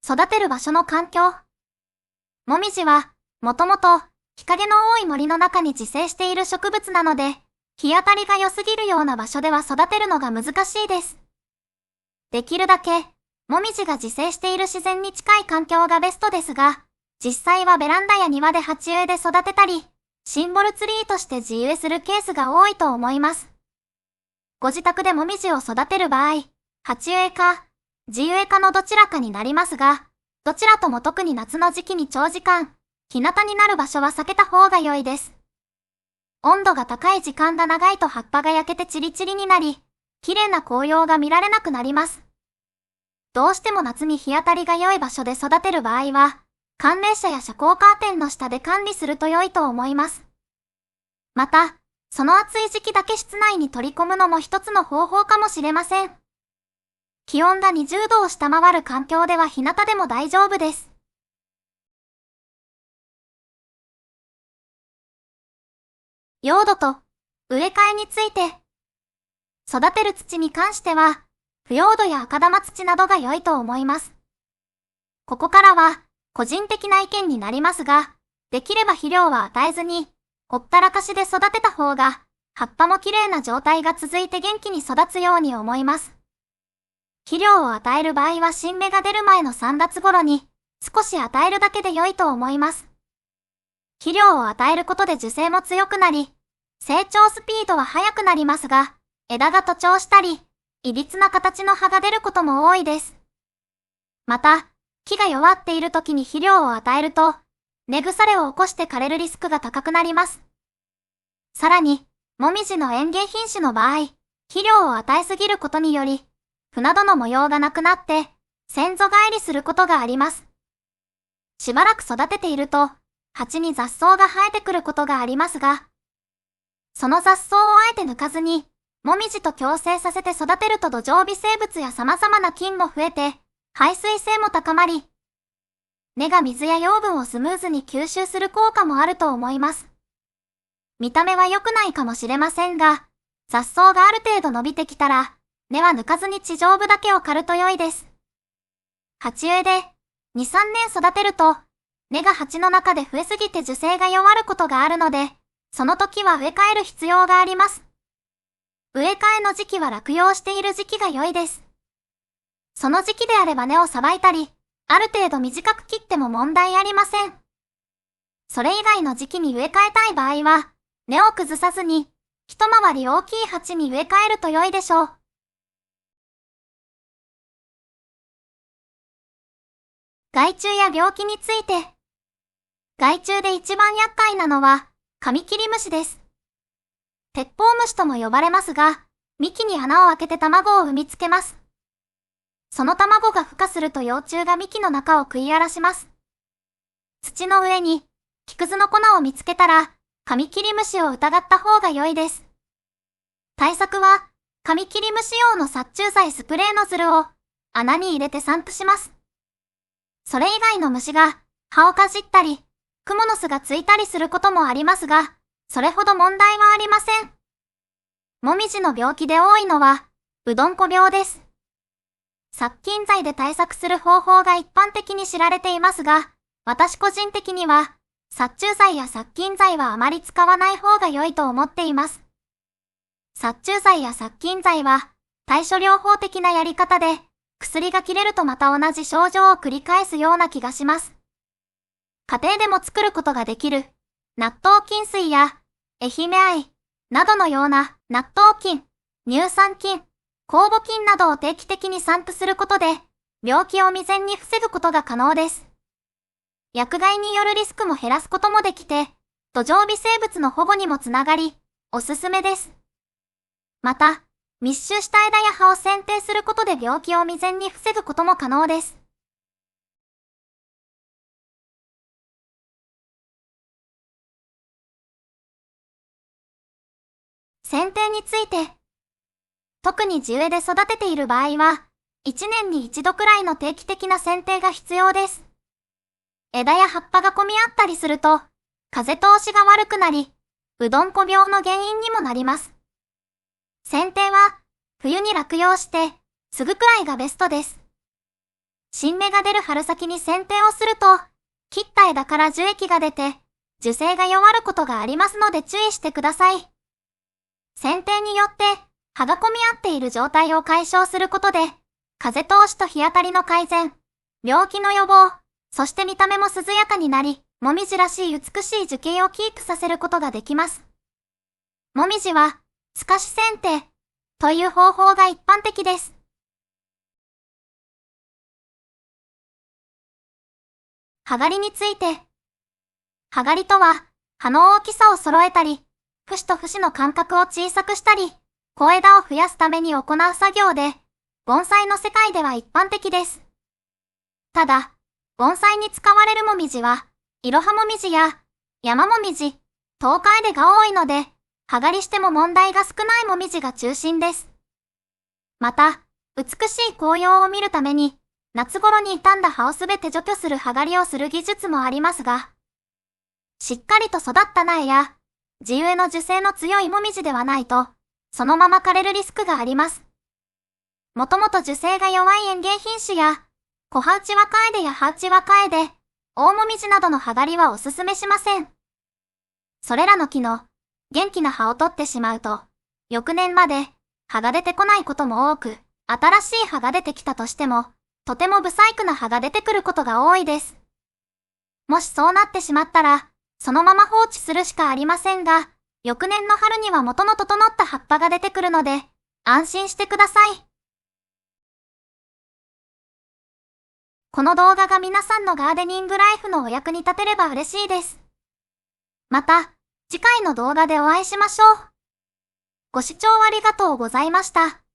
育てる場所の環境。もみじは、もともと、日陰の多い森の中に自生している植物なので、日当たりが良すぎるような場所では育てるのが難しいです。できるだけ、もみじが自生している自然に近い環境がベストですが、実際はベランダや庭で鉢植えで育てたり、シンボルツリーとして地植えするケースが多いと思います。ご自宅でもみじを育てる場合、鉢植えか、地植えかのどちらかになりますが、どちらとも特に夏の時期に長時間、日向になる場所は避けた方が良いです。温度が高い時間が長いと葉っぱが焼けてチリチリになり、綺麗な紅葉が見られなくなります。どうしても夏に日当たりが良い場所で育てる場合は、寒冷車や遮光カーテンの下で管理すると良いと思います。また、その暑い時期だけ室内に取り込むのも一つの方法かもしれません。気温が20度を下回る環境では日向でも大丈夫です。用土と植え替えについて。育てる土に関しては、腐葉土や赤玉土などが良いと思います。ここからは、個人的な意見になりますが、できれば肥料は与えずに、ほったらかしで育てた方が、葉っぱも綺麗な状態が続いて元気に育つように思います。肥料を与える場合は新芽が出る前の3月頃に、少し与えるだけで良いと思います。肥料を与えることで樹勢も強くなり、成長スピードは速くなりますが、枝が徒長したり、いびつな形の葉が出ることも多いです。また、木が弱っている時に肥料を与えると、根腐れを起こして枯れるリスクが高くなります。さらに、もみじの園芸品種の場合、肥料を与えすぎることにより、船戸の模様がなくなって、先祖返りすることがあります。しばらく育てていると、鉢に雑草が生えてくることがありますが、その雑草をあえて抜かずに、もみじと共生させて育てると土壌微生物や様々な菌も増えて、排水性も高まり、根が水や養分をスムーズに吸収する効果もあると思います。見た目は良くないかもしれませんが、雑草がある程度伸びてきたら、根は抜かずに地上部だけを刈ると良いです。鉢植えで2、3年育てると、根が鉢の中で増えすぎて樹勢が弱ることがあるので、その時は植え替える必要があります。植え替えの時期は落葉している時期が良いです。その時期であれば根をさばいたり、ある程度短く切っても問題ありません。それ以外の時期に植え替えたい場合は、根を崩さずに、一回り大きい鉢に植え替えると良いでしょう。害虫や病気について。害虫で一番厄介なのは、カミキリムシです。鉄砲虫とも呼ばれますが、幹に穴を開けて卵を産みつけます。その卵が孵化すると幼虫が幹の中を食い荒らします。土の上に木くずの粉を見つけたら、カミキリムシを疑った方が良いです。対策は、カミキリムシ用の殺虫剤スプレーノズルを穴に入れて散布します。それ以外の虫が葉をかじったり、クモの巣がついたりすることもありますが、それほど問題はありません。もみじの病気で多いのは、うどんこ病です。殺菌剤で対策する方法が一般的に知られていますが、私個人的には、殺虫剤や殺菌剤はあまり使わない方が良いと思っています。殺虫剤や殺菌剤は、対処療法的なやり方で、薬が切れるとまた同じ症状を繰り返すような気がします。家庭でも作ることができる、納豆菌水や、愛媛愛などのような納豆菌、乳酸菌、酵母菌などを定期的に散布することで、病気を未然に防ぐことが可能です。薬害によるリスクも減らすこともできて、土壌微生物の保護にもつながり、おすすめです。また、密集した枝や葉を剪定することで病気を未然に防ぐことも可能です。剪定について。特に地植えで育てている場合は、1年に1度くらいの定期的な剪定が必要です。枝や葉っぱが混み合ったりすると、風通しが悪くなり、うどんこ病の原因にもなります。剪定は、冬に落葉して、すぐくらいがベストです。新芽が出る春先に剪定をすると、切った枝から樹液が出て、樹勢が弱ることがありますので注意してください。剪定によって、葉が混み合っている状態を解消することで、風通しと日当たりの改善、病気の予防、そして見た目も涼やかになり、もみじらしい美しい樹形をキープさせることができます。もみじは、透かし剪定という方法が一般的です。葉刈りについて。葉刈りとは、葉の大きさを揃えたり、節と節の間隔を小さくしたり、小枝を増やすために行う作業で、盆栽の世界では一般的です。ただ、盆栽に使われるもみじは、イロハモミジや山もみじ、トウカエデが多いので、葉刈りしても問題が少ないもみじが中心です。また、美しい紅葉を見るために、夏頃に傷んだ葉をすべて除去する葉刈りをする技術もありますが、しっかりと育った苗や、地植えの樹勢の強いもみじではないと、そのまま枯れるリスクがあります。もともと樹勢が弱い園芸品種や、小葉内若枝や葉内若枝、大もみじなどの葉刈りはおすすめしません。それらの木の元気な葉を取ってしまうと、翌年まで葉が出てこないことも多く、新しい葉が出てきたとしても、とても不細工な葉が出てくることが多いです。もしそうなってしまったら、そのまま放置するしかありませんが、翌年の春には元の整った葉っぱが出てくるので、安心してください。この動画が皆さんのガーデニングライフのお役に立てれば嬉しいです。また、次回の動画でお会いしましょう。ご視聴ありがとうございました。